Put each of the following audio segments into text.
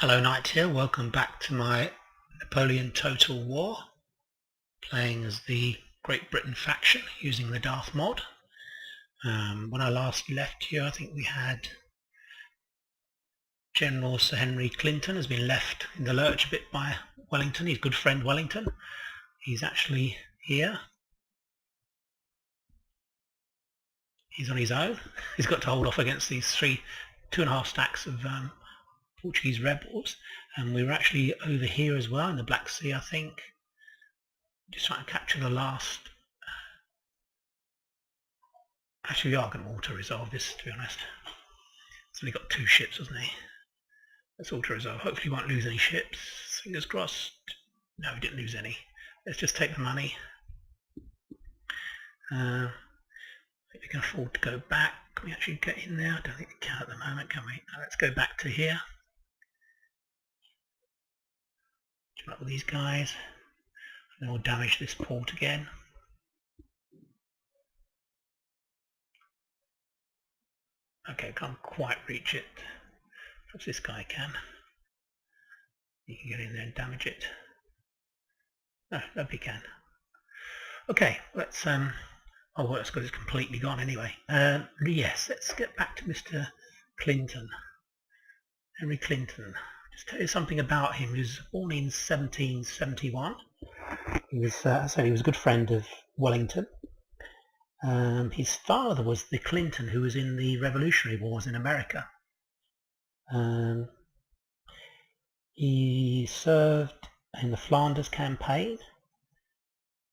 Hello Knight here, welcome back to my Napoleon Total War, playing as the Great Britain faction using the Darthmod. When I last left here I think we had General Sir Henry Clinton has been left in the lurch a bit by Wellington, his good friend Wellington. He's actually here. He's on his own. He's got to hold off against these two and a half stacks of Portuguese rebels, and we were actually over here as well in the Black Sea, I think, just trying to capture the last. Actually, we are going to auto-resolve this, to be honest. He's only got 2 ships, hasn't he? Let's auto-resolve. Hopefully we won't lose any ships. Fingers crossed. No, we didn't lose any. Let's just take the money. I think we can afford to go back. Can we actually get in there? I don't think we can at the moment, can we? No, let's go back to here. Team up with these guys. And we'll damage this port again. Okay, can't quite reach it. Perhaps this guy can. He can get in there and damage it. No, nobody can. Okay, let's oh well, that's because it's completely gone anyway. Yes, let's get back to Mr. Clinton. Henry Clinton. Just tell you something about him. He was born in 1771. He was he was a good friend of Wellington. His father was the Clinton who was in the Revolutionary Wars in America. He served in the Flanders campaign,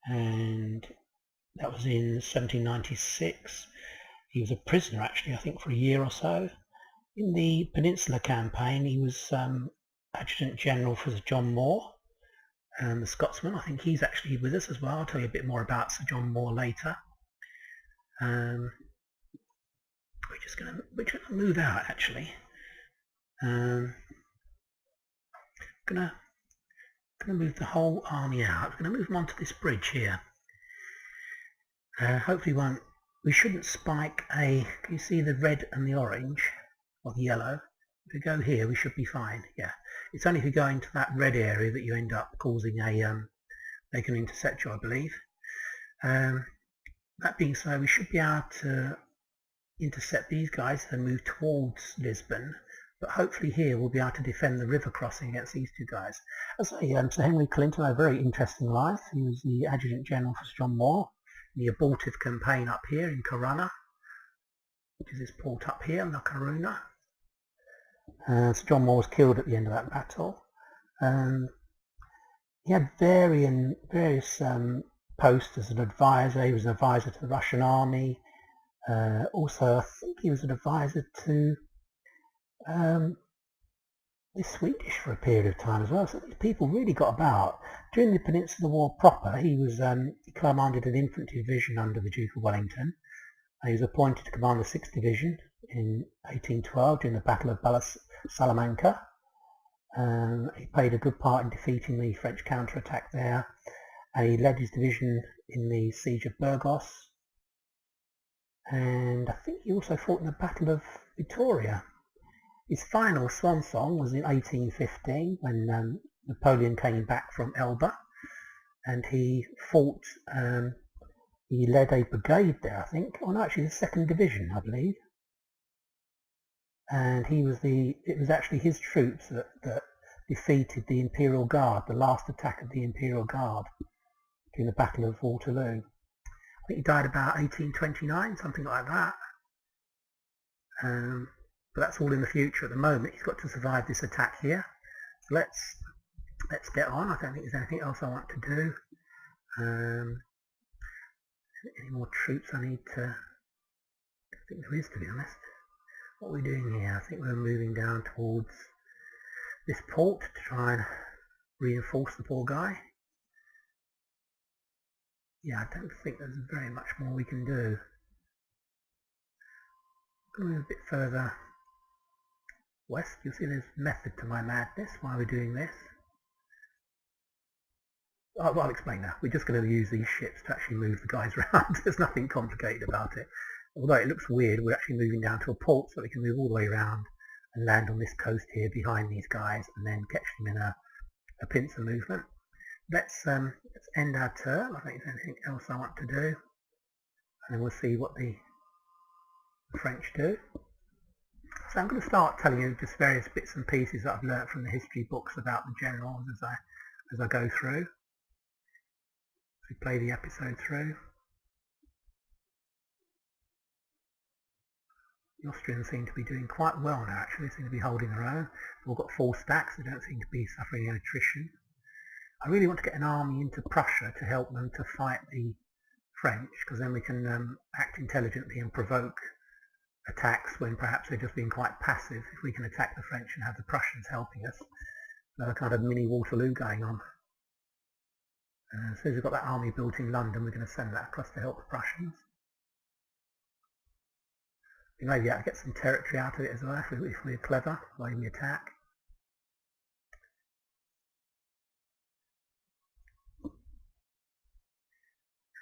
and that was in 1796. He was a prisoner actually, I think, for a year or so. In the Peninsular campaign he was Adjutant General for Sir John Moore, the Scotsman. I think he's actually with us as well. I'll tell you a bit more about Sir John Moore later. We're going to move out actually. Gonna move the whole army out. We're going to move them onto this bridge here. Hopefully we shouldn't spike can you see the red and the orange or the yellow? If we go here we should be fine. Yeah, it's only if you go into that red area that you end up causing they can intercept you, I believe. That being so, we should be able to intercept these guys and move towards Lisbon, but hopefully here we'll be able to defend the river crossing against these 2 guys. As I say, Sir Henry Clinton had a very interesting life. He was the Adjutant General for Sir John Moore in the abortive campaign up here in Corunna, which is this port up here, La Corunna. Sir John Moore was killed at the end of that battle. He had various posts as an advisor. He was an advisor to the Russian army. Also, I think he was an advisor to the Swedish for a period of time as well. So these people really got about. During the Peninsular War proper, he commanded an infantry division under the Duke of Wellington. He was appointed to command the 6th Division in 1812 during the Battle of Salamanca. He played a good part in defeating the French counterattack there. He led his division in the siege of Burgos, and I think he also fought in the Battle of Vittoria. His final swan song was in 1815 when Napoleon came back from Elba, and he fought. He led a brigade there, I think. Oh no, actually the 2nd Division, I believe. And it was actually his troops that defeated the Imperial Guard, the last attack of the Imperial Guard during the Battle of Waterloo. I think he died about 1829, something like that. But that's all in the future. At the moment he's got to survive this attack here. So let's get on. I don't think there's anything else I want to do. Any more troops I need to... I think there is, to be honest. What are we doing here? I think we're moving down towards this port to try and reinforce the poor guy. Yeah, I don't think there's very much more we can do. Going a bit further west, you'll see there's method to my madness. Why we're doing this? I'll explain now. We're just going to use these ships to actually move the guys around. There's nothing complicated about it. Although it looks weird, we're actually moving down to a port so we can move all the way around and land on this coast here behind these guys and then catch them in a pincer movement. Let's end our turn. I think there's anything else I want to do, and then we'll see what the French do. So I'm going to start telling you just various bits and pieces that I've learnt from the history books about the generals as I go through. We play the episode through. The Austrians seem to be doing quite well now, actually. They seem to be holding their own. They've all got 4 stacks. They don't seem to be suffering any attrition. I really want to get an army into Prussia to help them to fight the French, because then we can act intelligently and provoke attacks when perhaps they're just being quite passive. If we can attack the French and have the Prussians helping us, there's a kind of mini Waterloo going on. As soon as we've got that army built in London, we're going to send that across to help the Prussians. We may be able to get some territory out of it as well if we're clever the way we attack.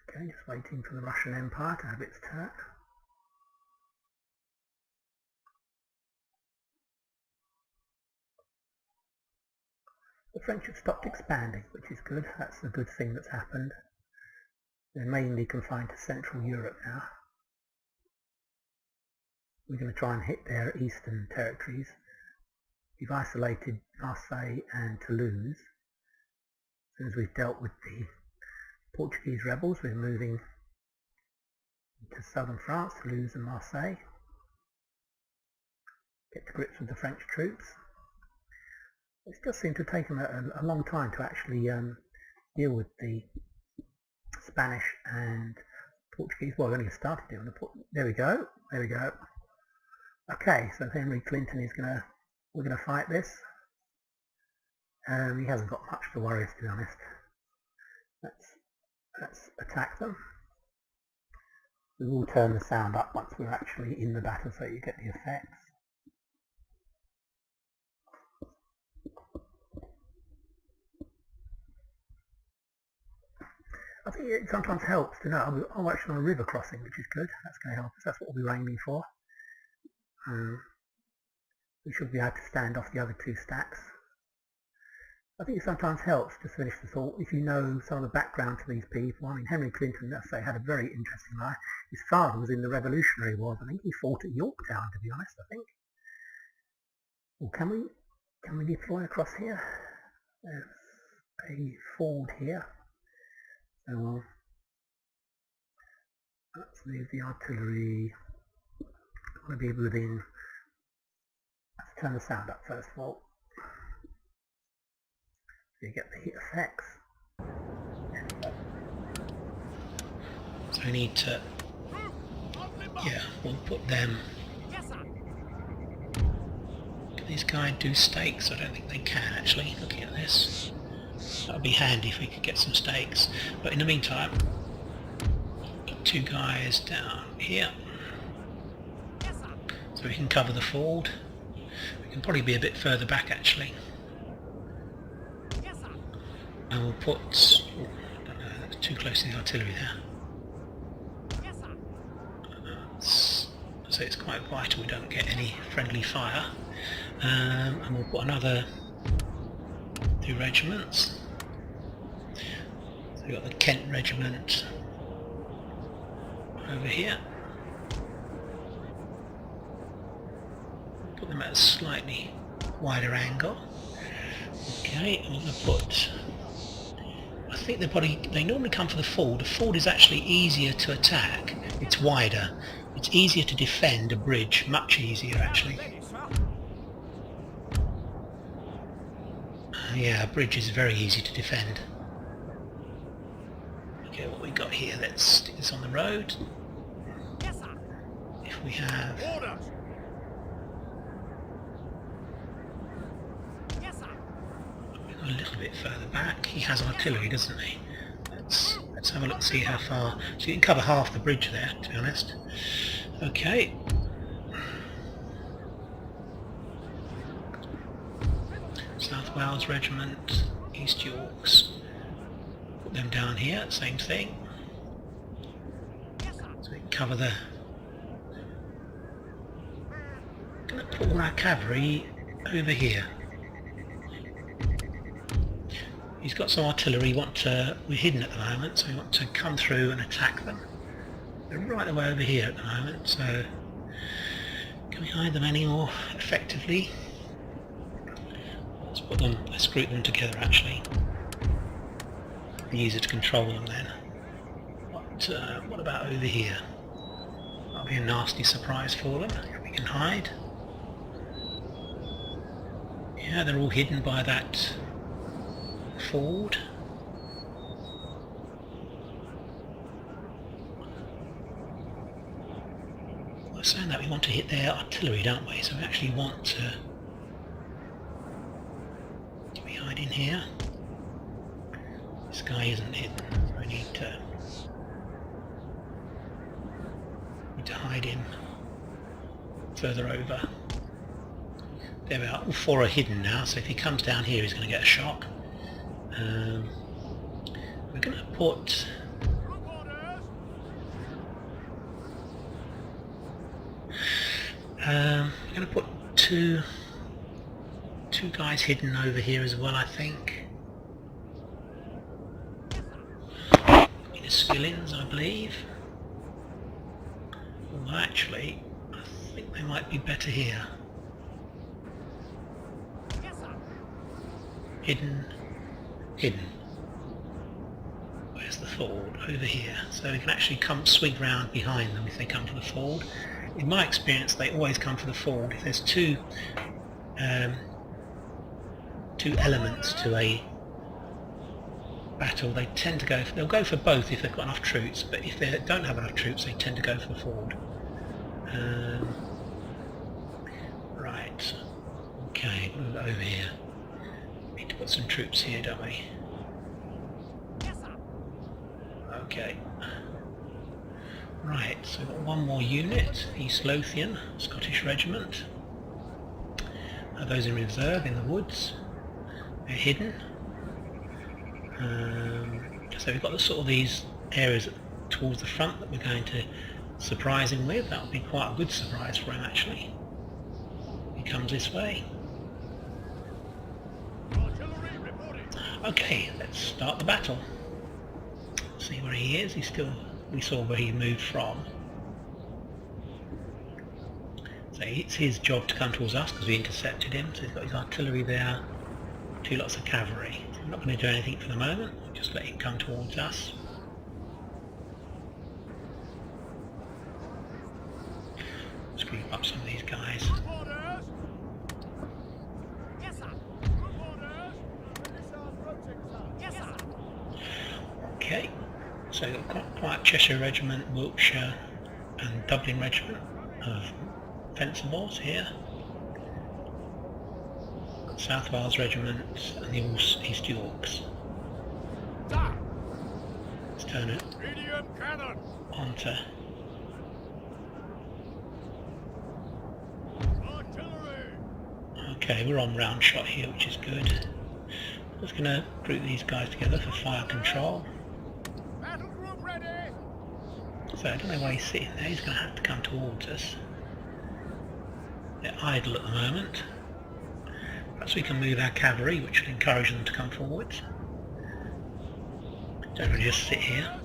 Okay, just waiting for the Russian Empire to have its turn. The French have stopped expanding, which is good. That's a good thing that's happened. They're mainly confined to Central Europe now. We're going to try and hit their eastern territories. We've isolated Marseille and Toulouse. As soon as we've dealt with the Portuguese rebels, we're moving to southern France, Toulouse and Marseille. Get to grips with the French troops. It does seem to have taken a long time to actually deal with the Spanish and Portuguese. Well, we only started doing the there we go. Okay, so Henry Clinton is we're gonna fight this. He hasn't got much to worry us, to be honest. Let's attack them. We will turn the sound up once we're actually in the battle, so you get the effects. I think it sometimes helps to know. I'm actually on a river crossing, which is good. That's going to help us. That's what we're aiming for. We should be able to stand off the other 2 stacks. I think it sometimes helps to finish the thought if you know some of the background to these people. I mean, Henry Clinton, let's say, had a very interesting life. His father was in the Revolutionary Wars. I think he fought at Yorktown, to be honest. I think. Well, can we deploy across here? There's a ford here. So let's move the artillery. I want to be within. Let's turn the sound up first of all. So you get the effects. So we need to. Yeah, we'll put them. Can these guys do stakes? I don't think they can actually. Looking at this. That would be handy if we could get some stakes. But in the meantime, got 2 guys down here. So we can cover the ford. We can probably be a bit further back actually. And we'll put... Oh, I don't know, that's too close to the artillery there. So it's quite vital we don't get any friendly fire. And we'll put another 2 regiments. So we've got the Kent regiment over here. Put them at a slightly wider angle. Okay, and we're going to put... I think they normally come for the ford. The ford is actually easier to attack. It's wider. It's easier to defend a bridge, much easier actually. Yeah, a bridge is very easy to defend. Okay, what we got here, let's stick this on the road. If we have... a little bit further back. He has artillery, doesn't he? Let's have a look and see how far. So you can cover half the bridge there, to be honest. Okay. South Wales Regiment, East Yorks. Put them down here, same thing. So we can cover the... put all our cavalry over here. He's got some artillery. We're hidden at the moment, so we want to come through and attack them. They're right the way over here at the moment, so can we hide them any more effectively? Let's group them together actually. It'll be easier to control them then. What about over here? That'll be a nasty surprise for them. We can hide. Yeah, they're all hidden by that ford. We're saying that we want to hit their artillery, don't we? So we actually want to we hide in here. This guy isn't hidden, so we need to hide him further over. There we are. All four are hidden now, so if he comes down here he's going to get a shock. We're going to put two guys hidden over here as well, I think. In the skillings, I believe. Well, actually, I think they might be better here. Hidden. Where's the ford? Over here. So we can actually swing round behind them if they come for the ford. In my experience, they always come for the ford. If there's two elements to a battle, they tend to they'll go for both if they've got enough troops, but if they don't have enough troops, they tend to go for the ford. Right. Okay, what about over here? We need to put some troops here, don't we? Okay. Right, so we've got one more unit, East Lothian, Scottish Regiment. Those in reserve in the woods. They're hidden. So we've got these areas towards the front that we're going to surprise him with. That would be quite a good surprise for him actually. He comes this way. Okay, let's start the battle. See where he is. We saw where he moved from. So it's his job to come towards us because we intercepted him. So he's got his artillery there, two lots of cavalry. So we're not going to do anything for the moment. We'll just let him come towards us. Let's group up some of these guys. Okay, so we've got quite Cheshire Regiment, Wiltshire and Dublin Regiment of Fencibles here. South Wales Regiment and the East Yorks. Let's turn it onto okay, we're on round shot here, which is good. I'm just going to group these guys together for fire control. So I don't know why he's sitting there, he's going to have to come towards us. They're idle at the moment. Perhaps we can move our cavalry, which will encourage them to come forwards. Don't really just sit here.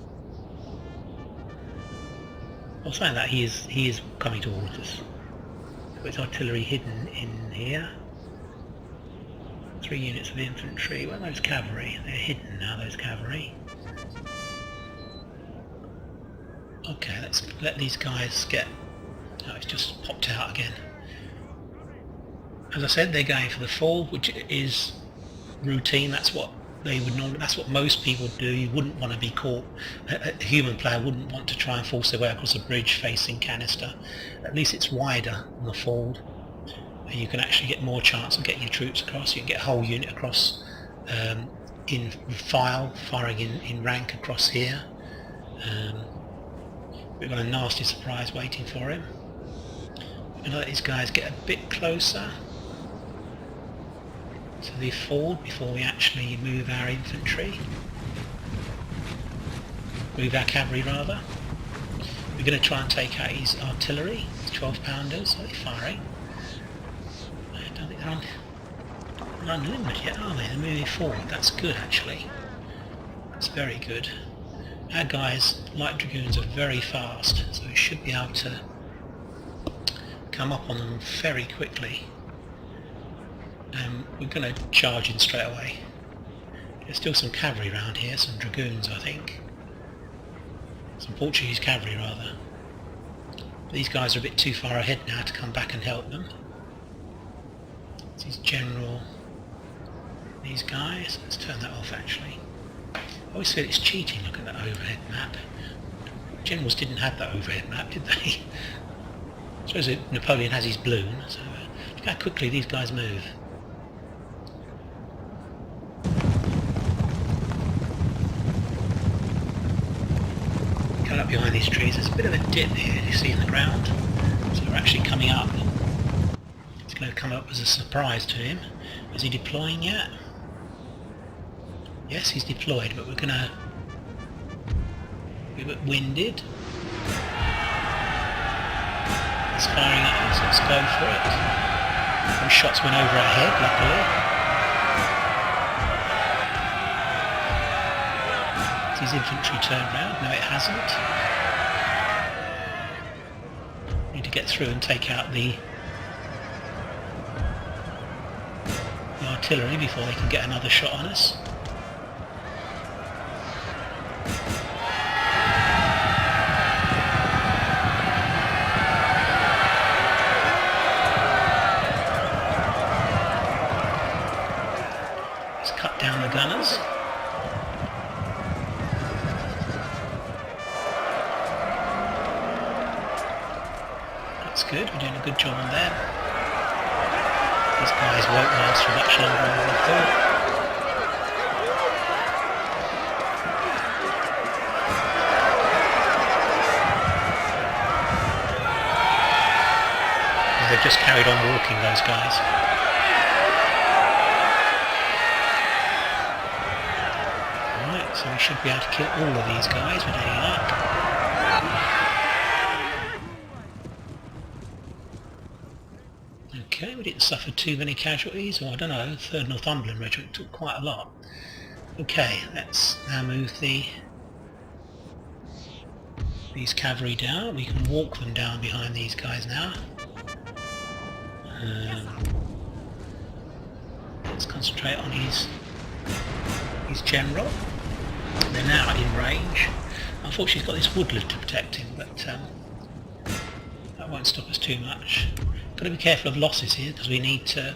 Well, saying that, he is coming towards us. So it's artillery hidden in here. 3 units of infantry. Where are those cavalry? They're hidden now, those cavalry. Okay, let's let these guys get... Oh, it's just popped out again. As I said, they're going for the ford, which is routine. That's what they would normally. That's what most people do. You wouldn't want to be caught. A human player wouldn't want to try and force their way across a bridge facing canister. At least it's wider than the ford, and you can actually get more chance of getting your troops across. You can get a whole unit across in firing in rank across here. We've got a nasty surprise waiting for him. We're going to let these guys get a bit closer to the ford before we actually move our infantry. Move our cavalry rather. We're going to try and take out his artillery, his 12-pounders, so they're firing. They're unlimited yet, are they? They're moving forward. That's good, actually. That's very good. Our guys, light dragoons, are very fast, so we should be able to come up on them very quickly. We're going to charge in straight away. There's still some cavalry around here, some dragoons, I think. Some Portuguese cavalry, rather. These guys are a bit too far ahead now to come back and help them. This is General... these guys. Let's turn that off, actually. I always feel it's cheating looking at that overhead map. Generals didn't have that overhead map, did they? I suppose Napoleon has his balloon, so look how quickly these guys move. Coming up behind these trees, there's a bit of a dip here, you see, in the ground. So we're actually coming up. It's going to come up as a surprise to him. Is he deploying yet? Yes, he's deployed, but we're going to be a bit winded. It's firing at us, let's go for it. Some shots went over our head, luckily. Is his infantry turned round? No, it hasn't. Need to get through and take out the artillery before they can get another shot on us. Let's cut down the gunners. That's good, we're doing a good job on them. These guys won't last for much longer than we thought. They've just carried on walking, those guys. Right, so we should be able to kill all of these guys with any luck. Okay, we didn't suffer too many casualties, or I don't know, 3rd Northumberland Regiment took quite a lot. Okay, let's now move these cavalry down. We can walk them down behind these guys now. Let's concentrate on his general. They're now in range. Unfortunately he's got this woodland to protect him, but that won't stop us too much. Got to be careful of losses here because we need to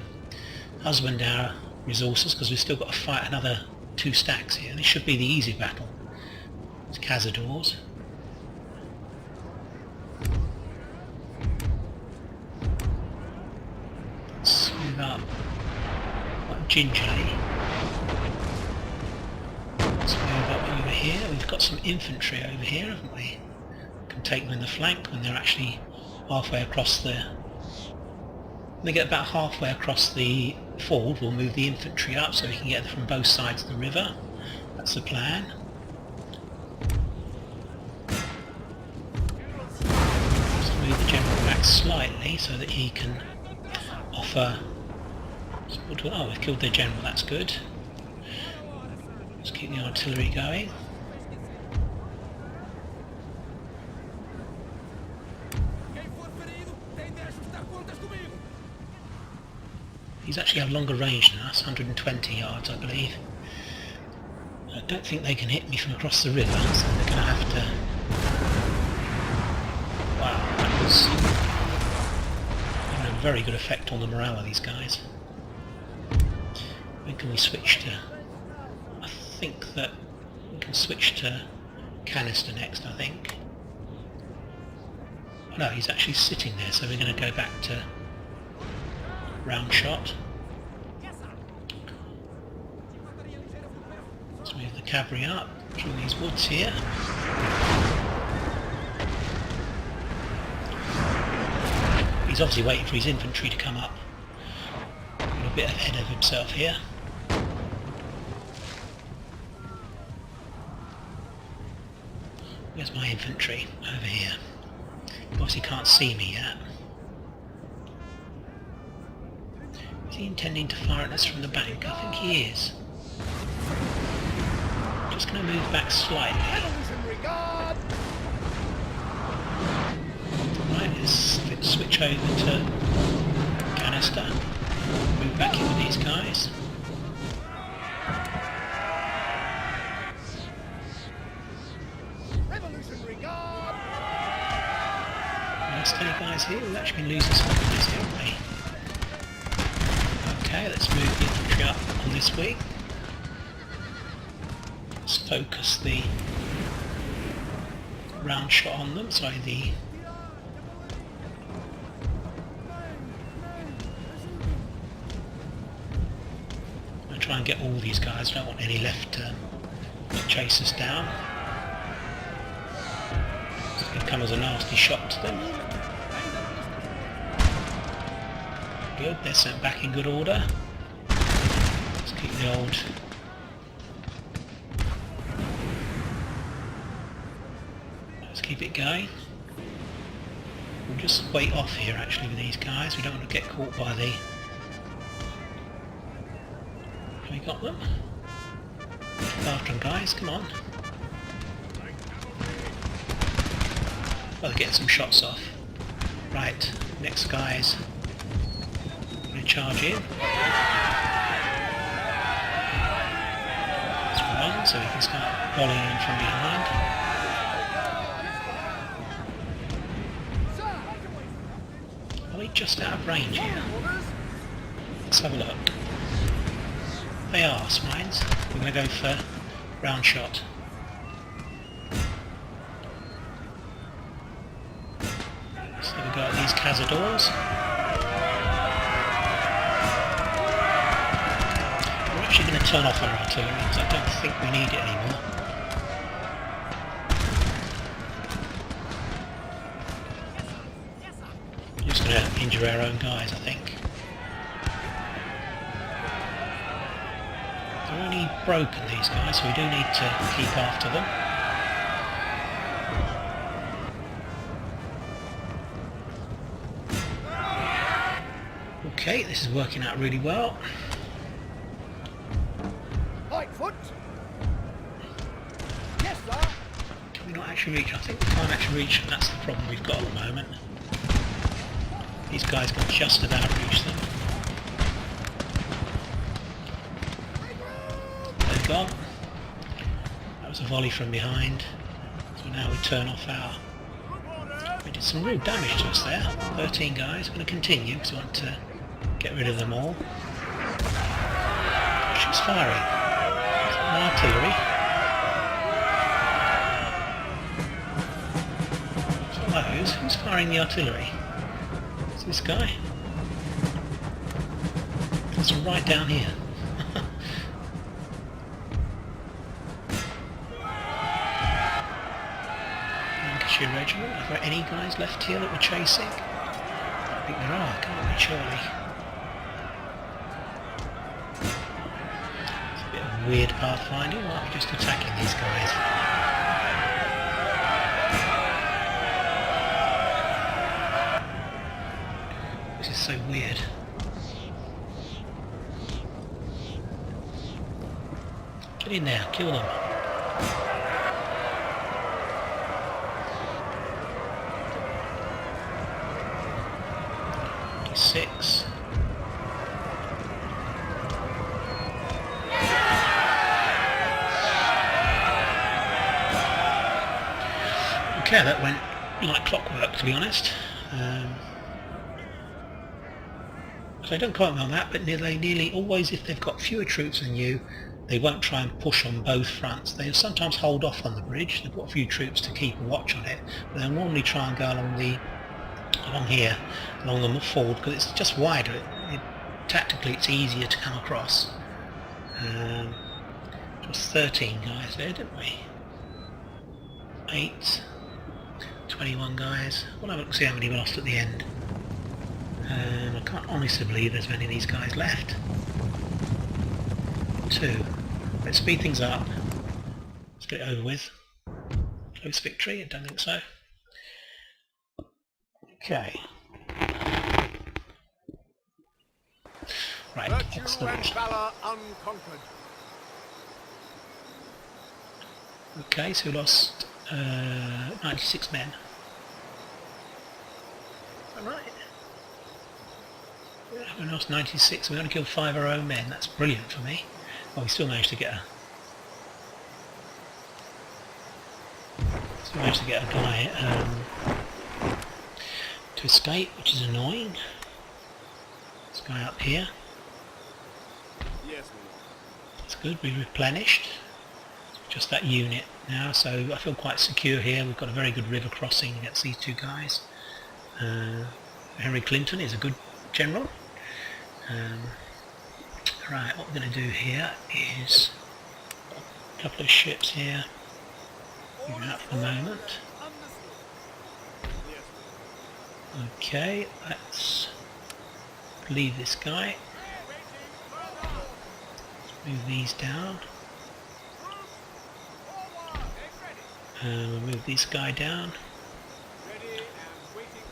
husband our resources because we've still got to fight another 2 stacks here. This should be the easy battle. It's Cazadors. Let's move up quite gingerly. Let's move up over here. We've got some infantry over here, haven't we? We can take them in the flank when they're actually halfway across the... When they get about halfway across the ford, we'll move the infantry up so we can get them from both sides of the river. That's the plan. Just move the general back slightly so that he can offer... Oh, we've killed their general, that's good. Let's keep the artillery going. He's actually have longer range than us, 120 yards I believe. I don't think they can hit me from across the river, so they're going to have to... Wow, that was having a very good effect on the morale of these guys. When can we switch to... I think that we can switch to canister next, I think. Oh, no, he's actually sitting there, so we're going to go back to round shot. Let's move the cavalry up through these woods here. He's obviously waiting for his infantry to come up. A bit ahead of himself here. Where's my infantry? Over here. He obviously can't see me yet. His he intending to fire at us from the bank? I think he is. Just going to move back slightly. Right, let's switch over to canister. Move back in with these guys. Stay guys here, we've actually been losing some of this, haven't we? Okay, let's move the infantry up on this wing. Let's focus the round shot on them, I'll try and get all these guys, I don't want any left to chase us down. It's going to come as a nasty shot to them. Good, they're sent back in good order. Let's keep the old keep it going. We'll just wait off here actually with these guys, we don't want to get caught by the... Have we got them? After them guys, come on. Well, they're getting some shots off. Right, next guys. Charge in. That's one, so we can start volleying in from behind. Are we just out of range here? Let's have a look. They are, Swines. We're going to go for round shot. So we've got these cazadors. We're actually going to turn off our artillery because I don't think we need it anymore. We're just going to injure our own guys, I think. They're only broken, these guys, so we do need to keep after them. Okay, this is working out really well. Foot. Yes, sir. Can we not actually reach? I think we can't actually reach, and that's the problem we've got at the moment. These guys can just about reach them. They're gone. That was a volley from behind. So now we turn off our... We did some real damage to us there. 13 guys. We're going to continue because we want to get rid of them all. She's firing. Artillery. Those. Who's firing the artillery? It's this guy. It's right down here. Lancashire Regiment. Are there any guys left here that we're chasing? I think there are, can't we, surely? Weird pathfinding, why aren't we just attacking these guys? This is so weird. Get in there, kill them. Six. Okay, that went like clockwork, to be honest. So don't quote me on that, but they nearly always, if they've got fewer troops than you, they won't try and push on both fronts. They'll sometimes hold off on the bridge. They've got a few troops to keep a watch on it, but they'll normally try and go along here, along the forward, because it's just wider. Tactically, it's easier to come across. Just 13 guys there, didn't we? 8. 21 guys. We'll have a look, see how many we lost at the end. I can't honestly believe there's many of these guys left. 2. Let's speed things up. Let's get it over with. Close victory? I don't think so. Okay. Right, that's the and valor unconquered. Okay, so we lost 96 men. Alright. We lost 96, we only killed 5 of our own men. That's brilliant for me. Well, we still managed to get a guy to escape, which is annoying. This guy up here. Yes, That's good, we replenished. Just that unit now, so I feel quite secure here. We've got a very good river crossing against these two guys. Henry Clinton is a good general. Right, what we're going to do here is a couple of ships here. Moving out for the moment. Okay, let's leave this guy. Let's move these down. We'll move this guy down.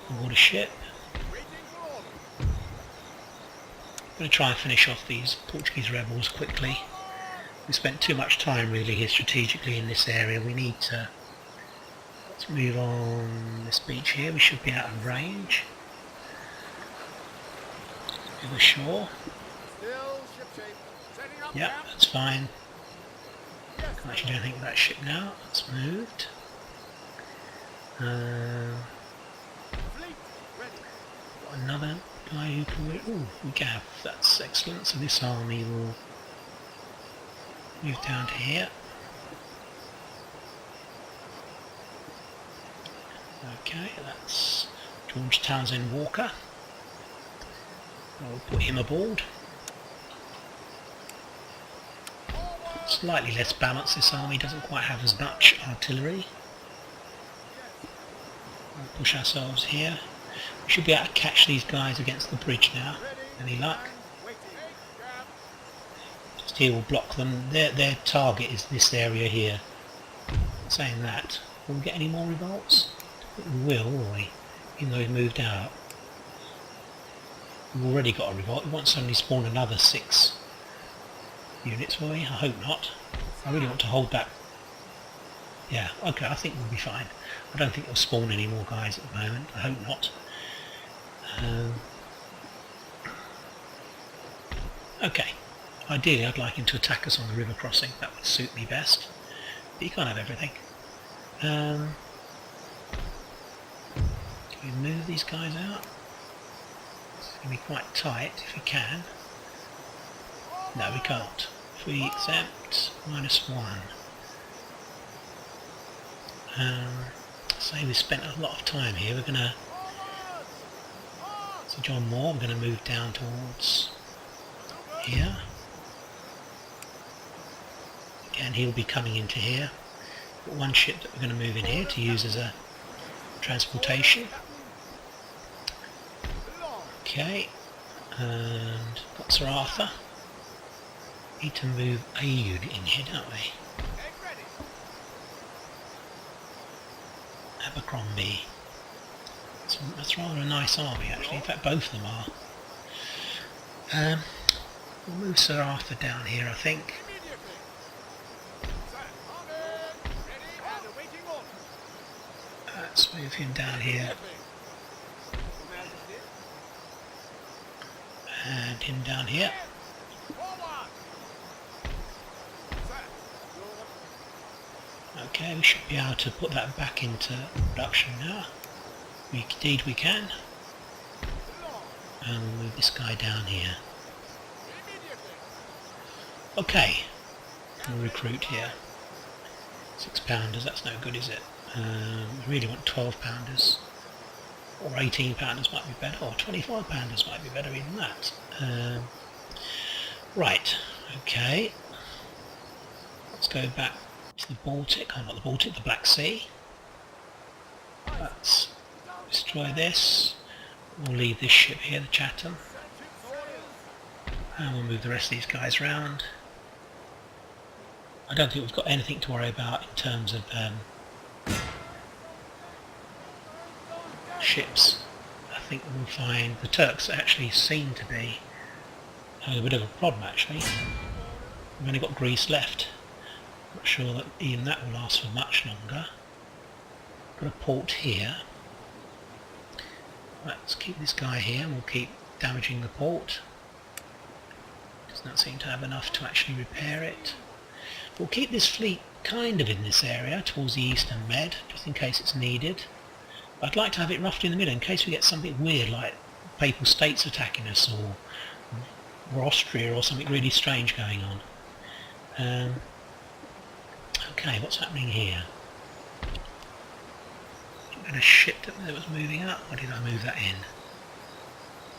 Aboard a ship. I'm going to try and finish off these Portuguese rebels quickly. We spent too much time really here strategically in this area. We need to... Let's move on this beach here. We should be out of range. Move ashore. Yep, that's fine. Can't actually do anything with that ship now. It's moved. Got another guy who can... Ooh, we can. That's excellent. So this army will move down to here. Okay, that's George Townsend Walker. I'll put him aboard. Slightly less balanced, this army doesn't quite have as much artillery. We'll push ourselves here. We should be able to catch these guys against the bridge now. Any luck? Just here we'll block them. Their target is this area here. Saying that, will we get any more revolts? I think we will we? Even though we've moved out. We've already got a revolt. We won't suddenly spawn another 6 units, will we? I hope not. I really want to hold that. Yeah, okay, I think we'll be fine. I don't think it'll spawn any more guys at the moment. I hope not. Okay. Ideally, I'd like him to attack us on the river crossing. That would suit me best. But you can't have everything. Can we move these guys out? It's going to be quite tight if we can. No, we can't. If we exempt -1. Say we spent a lot of time here. We're going to... So John Moore, I'm going to move down towards here. Again, he'll be coming into here. Got one ship that we're going to move in here to use as a transportation. Okay, and got Sir Arthur. Need to move a unit in here, don't we? Abercrombie. That's rather a nice army actually, in fact both of them are. We'll move Sir Arthur down here I think. Let's move him down here. And him down here. Okay, we should be able to put that back into production now. Indeed we can. And we'll move this guy down here. Okay, we'll recruit here. 6-pounders, that's no good, is it? We really want 12-pounders. Or 18-pounders might be better, or 25-pounders might be better even that. Right, okay. Let's go back to the Baltic, oh not the Baltic, the Black Sea. Let's destroy this. We'll leave this ship here, the Chatham. And we'll move the rest of these guys round. I don't think we've got anything to worry about in terms of ships. I think we'll find the Turks actually seem to be having a bit of a problem actually. We've only got Greece left. Not sure that even that will last for much longer. Got a port here. Right, let's keep this guy here and we'll keep damaging the port. Does not seem to have enough to actually repair it. We'll keep this fleet kind of in this area towards the eastern Med, just in case it's needed. I'd like to have it roughly in the middle in case we get something weird like Papal States attacking us or Austria or something really strange going on. Okay, what's happening here? And a ship that was moving up, or did I move that in?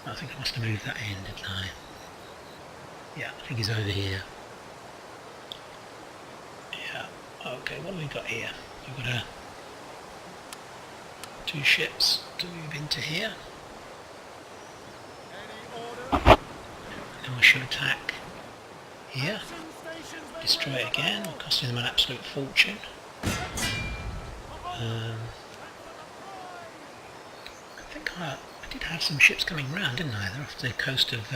I think I must have moved that in, didn't I? Yeah, I think he's over here. Yeah, okay, what have we got here? We've got two ships to move into here. And then we should attack here. Destroy it again, costing them an absolute fortune. I think I did have some ships coming round, didn't I? They're off the coast of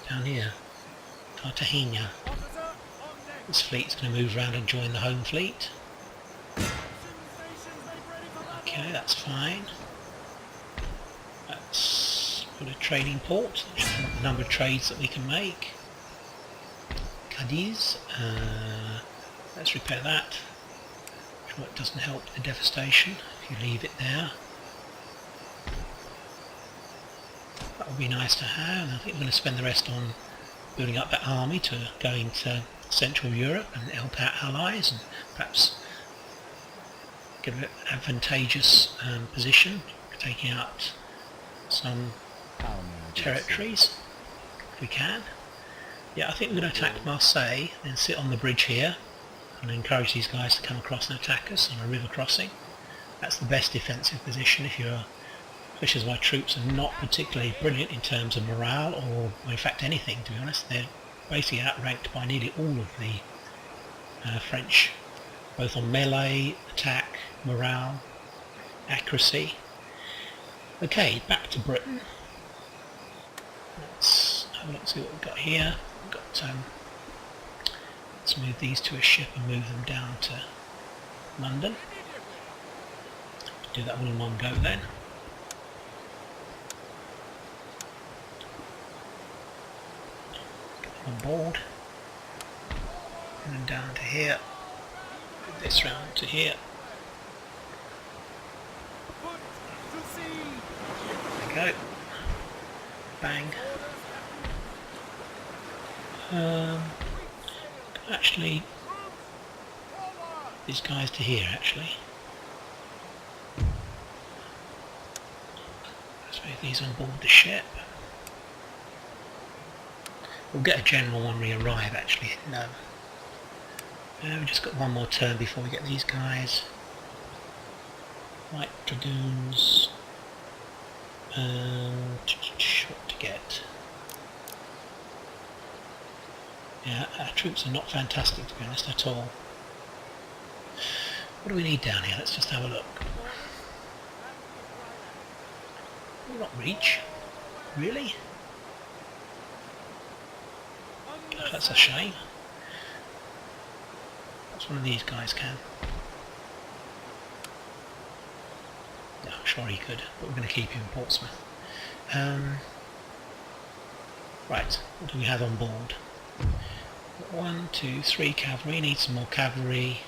down here, Cartagena. This fleet's going to move round and join the home fleet. Okay, that's fine. Let's put a trading port. The number of trades that we can make. Cadiz. Let's repair that. Sure, it doesn't help the devastation if you leave it there. That would be nice to have. I think we're going to spend the rest on building up that army to go into Central Europe and help out allies and perhaps get an advantageous position, taking out some territories if we can. Yeah, I think we're going to attack Marseille, then sit on the bridge here and encourage these guys to come across and attack us on a river crossing. That's the best defensive position if you're, especially as my troops are not particularly brilliant in terms of morale or in fact anything, to be honest. They're basically outranked by nearly all of the French, both on melee, attack, morale, accuracy. Okay, back to Britain. Let's have a look, see what we've got here. We've got, let's move these to a ship and move them down to London. Do that all in one go then. Get them on board. And then down to here. Move this round to here. There we go. Bang. Actually, these guys to here actually. Let's move these on board the ship. We'll get a general when we arrive actually. No. We've just got one more turn before we get these guys. Light dragoons. What to get? Yeah, our troops are not fantastic to be honest at all. What do we need down here? Let's just have a look. Will not reach? Really? God, that's a shame. Perhaps one of these guys can. No, I'm sure he could, but we're going to keep him in Portsmouth. Right, what do we have on board? 1, 2, 3 cavalry, need some more cavalry.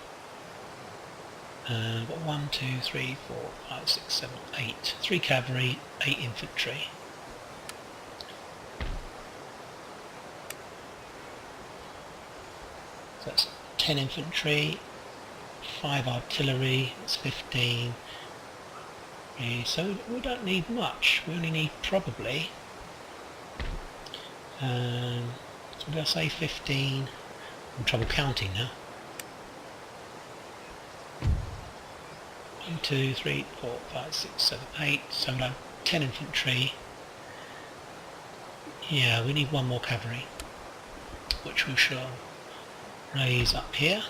Got 1, 2, 3, 4, 5, 6, 7, 8. 3 cavalry, 8 infantry. So that's 10 infantry, 5 artillery, that's 15. So we don't need much, we only need probably, so did I say 15? I'm in trouble counting now. 1, 2, 3, 4, 5, 6, 7, 8, so we'll have 10 infantry. Yeah, we need one more cavalry, which we shall raise up here.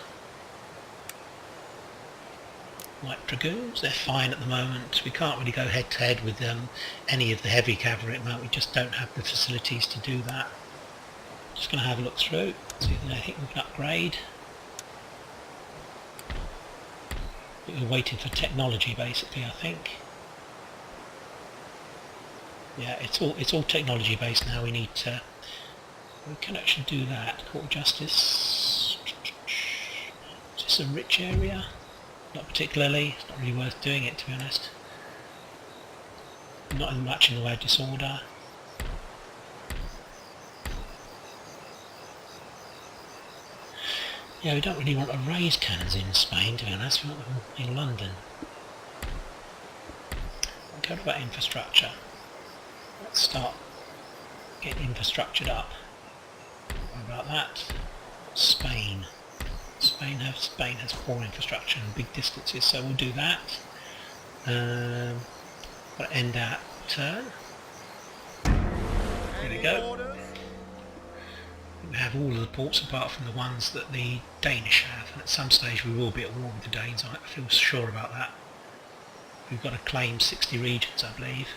Light dragoons, they're fine at the moment. We can't really go head to head with any of the heavy cavalry at the moment. We just don't have the facilities to do that. Just going to have a look through, see if there's anything we can upgrade. We're waiting for technology basically, I think. Yeah, it's all technology based now. We can actually do that. Court of Justice. Is this a rich area? Not particularly. It's not really worth doing it, to be honest. Not much in the way of disorder. Yeah, we don't really want to raise cannons in Spain, to be honest. We want them in London. Okay, what about infrastructure? Let's start getting infrastructured up. What about that? Spain. Spain has poor infrastructure and big distances, so we'll do that. We'll end our turn. There we go. We have all of the ports apart from the ones that the Danish have, and at some stage we will be at war with the Danes. I feel sure about that. We've got to claim 60 regions, I believe.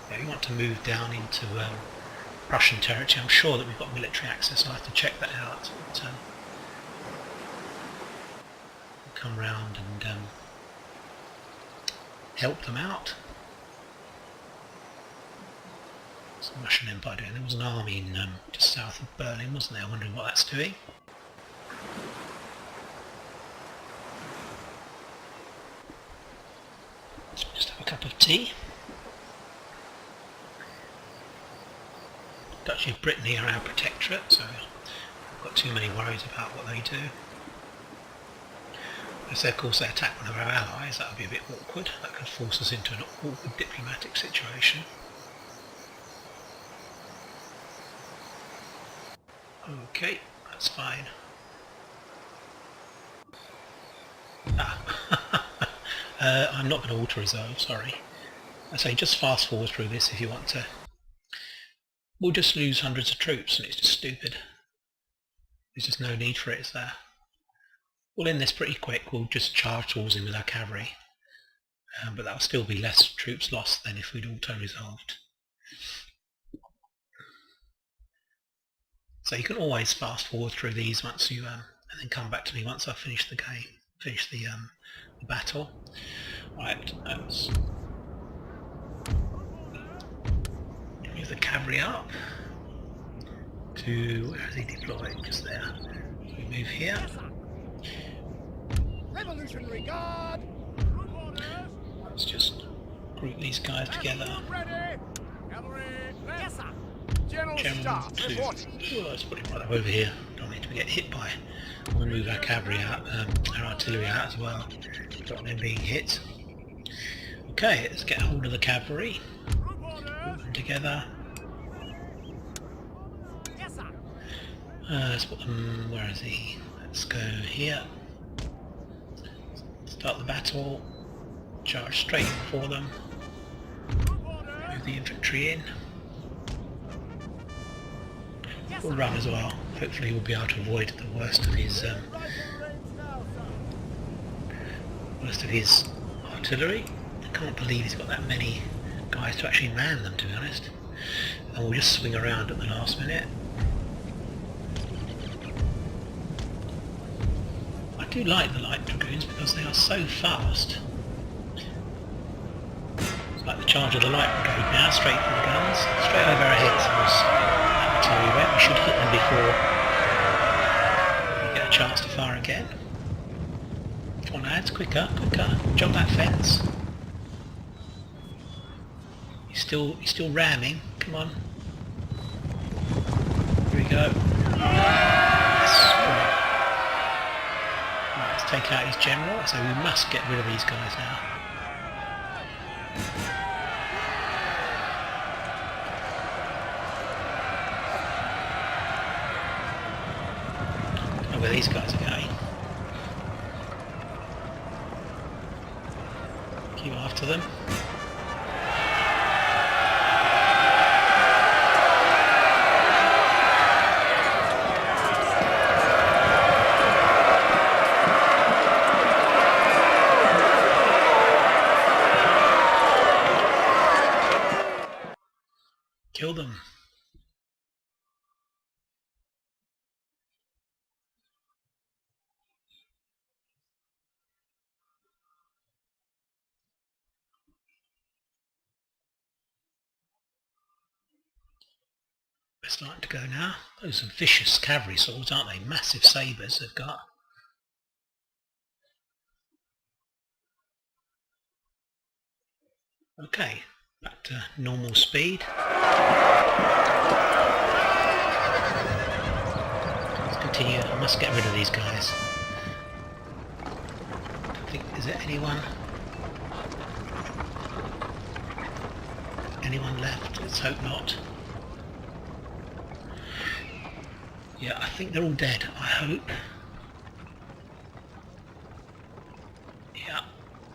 Yeah, we want to move down into Prussian territory. I'm sure that we've got military access. I'll have to check that out. But, we'll come round and help them out. What's the Russian Empire doing? There was an army in just south of Berlin, wasn't there? I'm wondering what that's doing. Just have a cup of tea. Duchy of Brittany are our protectorate, so I've got too many worries about what they do. If of course they attack one of our allies, that would be a bit awkward. That could force us into an awkward diplomatic situation. Okay, that's fine. I'm not going to alter reserve, sorry. I say just fast forward through this if you want to. We'll just lose hundreds of troops and it's just stupid. There's just no need for it, is there? We'll end this pretty quick. We'll just charge towards him with our cavalry. But that'll still be less troops lost than if we'd auto-resolved. So you can always fast forward through these once you and then come back to me once I've finished the game, finished the battle. Right, let's move the cavalry up to where is he deployed? Just there. So we move here. Revolutionary Guard. Let's just group these guys together. Yes, sir. General Staff. Oh, let's put him right over here. Don't need to get hit by. We'll move our cavalry out, our artillery out as well. Don't want them being hit. Okay, let's get hold of the cavalry. Put them together. Yes, sir. Let's put them. Where is he? Let's go here. Start the battle. Charge straight in for them. Move the infantry in. We'll run as well. Hopefully we'll be able to avoid the worst of his artillery. I can't believe he's got that many guys to actually man them, to be honest. And we'll just swing around at the last minute. I do like the light dragoons because they are so fast. It's like the charge of the light brigade now, straight from the guns, straight over our heads. We should hit them before we get a chance to fire again. Come on lads, quicker, quicker, jump that fence. He's still ramming, come on. Here we go. Yes. Right, let's take out his general, so we must get rid of these guys now. Where these guys are going. Keep after them. starting to go now. Those are vicious cavalry swords, aren't they? Massive sabres they've got. Okay, back to normal speed. Let's continue. I must get rid of these guys. I think, is there anyone left? Let's hope not. Yeah, I think they're all dead, I hope. Yeah,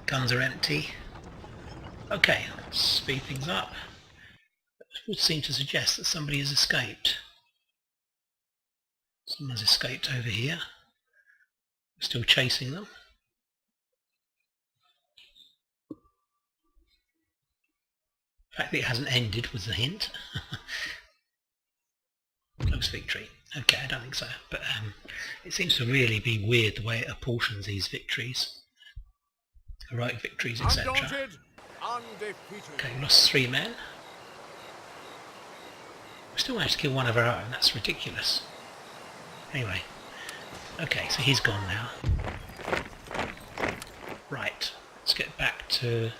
guns are empty. Okay, let's speed things up. It would seem to suggest that somebody has escaped. Someone's escaped over here. We're still chasing them. The fact that it hasn't ended was a hint. Close victory. Okay, I don't think so. But it seems to really be weird the way it apportions these victories. Heroic victories, etc. Okay, lost 3 men. We still managed to kill one of our own. That's ridiculous. Anyway. Okay, so he's gone now. Right. Let's get back to...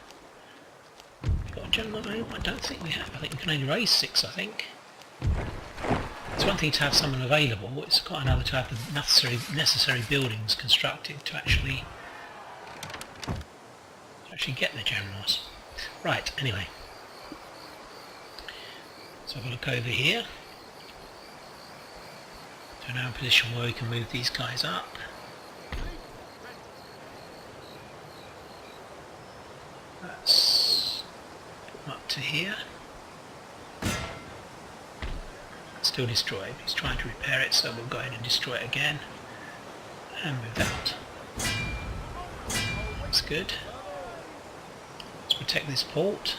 Got a general available? I don't think we have. I think we can only raise 6, I think. It's one thing to have someone available, it's quite another to have the necessary buildings constructed to actually get the generals. Right, anyway. So have a look over here. So now in a position where we can move these guys up. That's up to here. Still destroyed. He's trying to repair it, so we'll go in and destroy it again. And move out. That's good. Let's protect this port.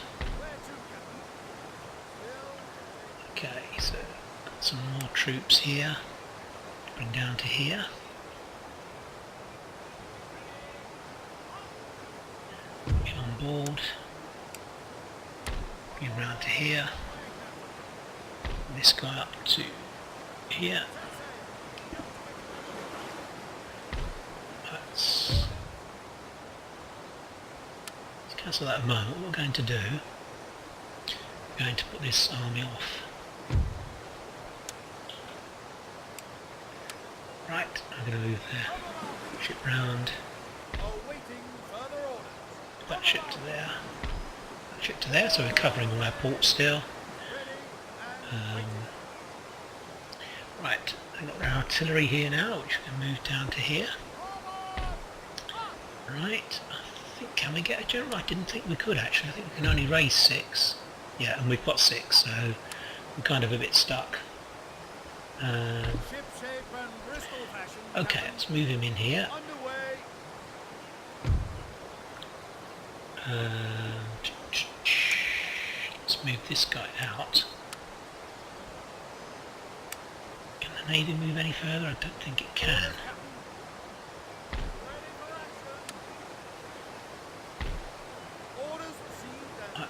Okay, so got some more troops here. Bring down to here. Get on board. Bring him round to here. This guy up to here. Let's cancel that a moment. What we're going to do, we're going to put this army off. Right, I'm going to move the ship round. Put that ship to there. That ship to there, so we're covering all our ports still. Right, I've got our artillery here now, which we can move down to here. Right, I think, can we get a general? I didn't think we could actually. I think we can only raise 6. Yeah, and we've got 6, so we're kind of a bit stuck. Okay, let's move him in here. Let's move this guy out. Can the Navy move any further? I don't think it can.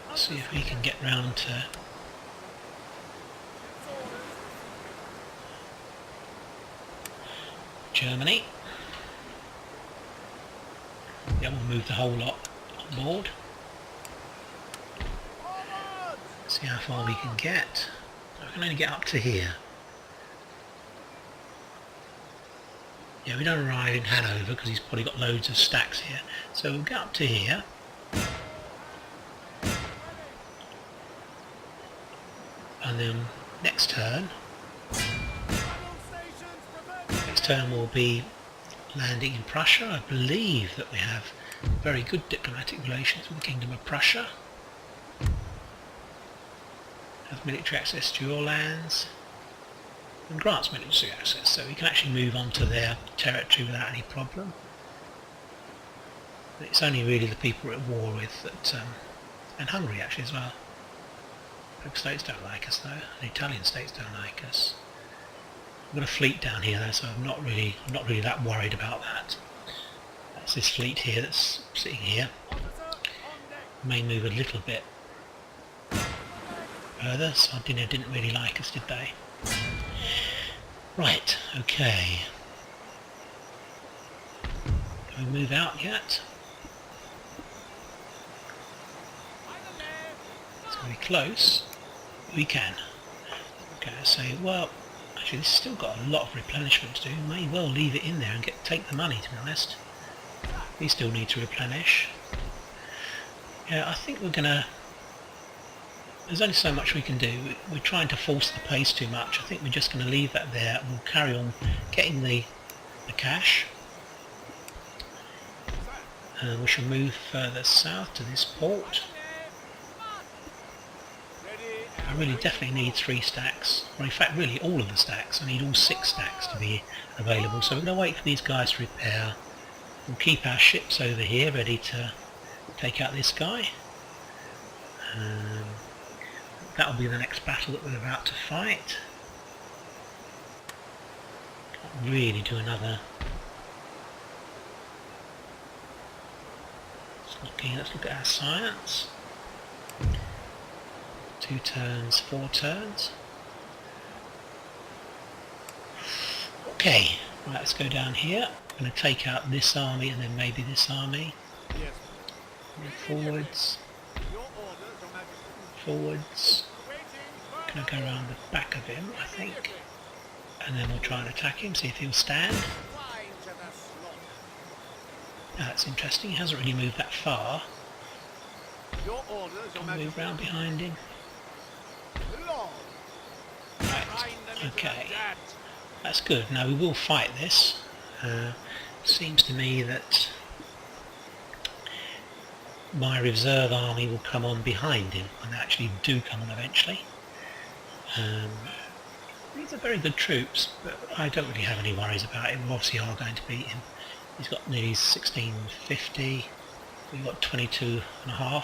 Let's see if we can get round to... Germany. Yeah, we'll move the whole lot on board. See how far we can get. We can only get up to here. Yeah, we don't arrive in Hanover because he's probably got loads of stacks here. So we'll get up to here. And then next turn will be landing in Prussia. I believe that we have very good diplomatic relations with the Kingdom of Prussia. Have military access to your lands and grants military access, so we can actually move on to their territory without any problem. But it's only really the people we're at war with that, and Hungary actually as well. Pope states don't like us though, and Italian states don't like us. I've got a fleet down here though, so I'm not really that worried about that. That's this fleet here that's sitting here. May move a little bit further. Sardinia didn't really like us, did they? Right, okay. Can we move out yet? It's going to be close. We can. Okay, so, well, actually this has still got a lot of replenishment to do. May well leave it in there and take the money, to be honest. We still need to replenish. Yeah, I think we're going to... There's only so much we can do. We're trying to force the pace too much. I think we're just going to leave that there and we'll carry on getting the cash. We shall move further south to this port. I really definitely need 3 stacks, or in fact really all of the stacks. I need all 6 stacks to be available, so we're going to wait for these guys to repair. We'll keep our ships over here ready to take out this guy. That'll be the next battle that we're about to fight. Can't really do another. Let's look at our science. 2 turns, 4 turns. Okay, right, let's go down here. I'm going to take out this army and then maybe this army. Forwards. Forwards. Going to go around the back of him, I think. And then we'll try and attack him, see if he'll stand. That's interesting, he hasn't really moved that far. Can we move round behind him? Right, okay. That's good. Now we will fight this. Seems to me that my reserve army will come on behind him, and they actually do come on eventually. These are very good troops, but I don't really have any worries about him. We obviously are going to beat him. He's got nearly 1650. We've got 22.5.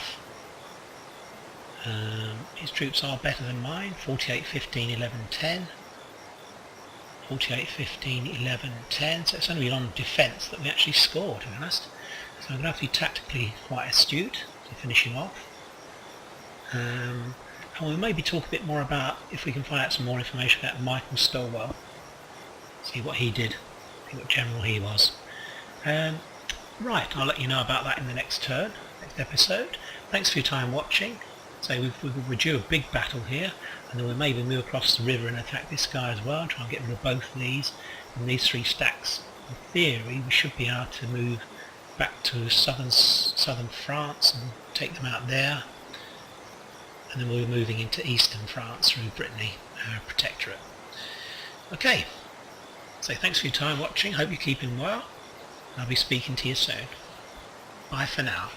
His troops are better than mine. 48, 15, 11, 10. 48, 15, 11, 10. So it's only on defence that we actually scored, to be honest. So I'm going to have to be tactically quite astute to finish him off. And we'll maybe talk a bit more about, if we can find out some more information about Michael Stowell. See what he did, see what general he was. Right, I'll let you know about that in the next episode. Thanks for your time watching. So we're due a big battle here, and then we'll maybe move across the river and attack this guy as well, try and get rid of both of these. And these 3 stacks, in theory, we should be able to move back to southern France and take them out there. And then we'll be moving into eastern France through Brittany, our protectorate. Okay, so thanks for your time watching, hope you're keeping well. I'll be speaking to you soon. Bye for now.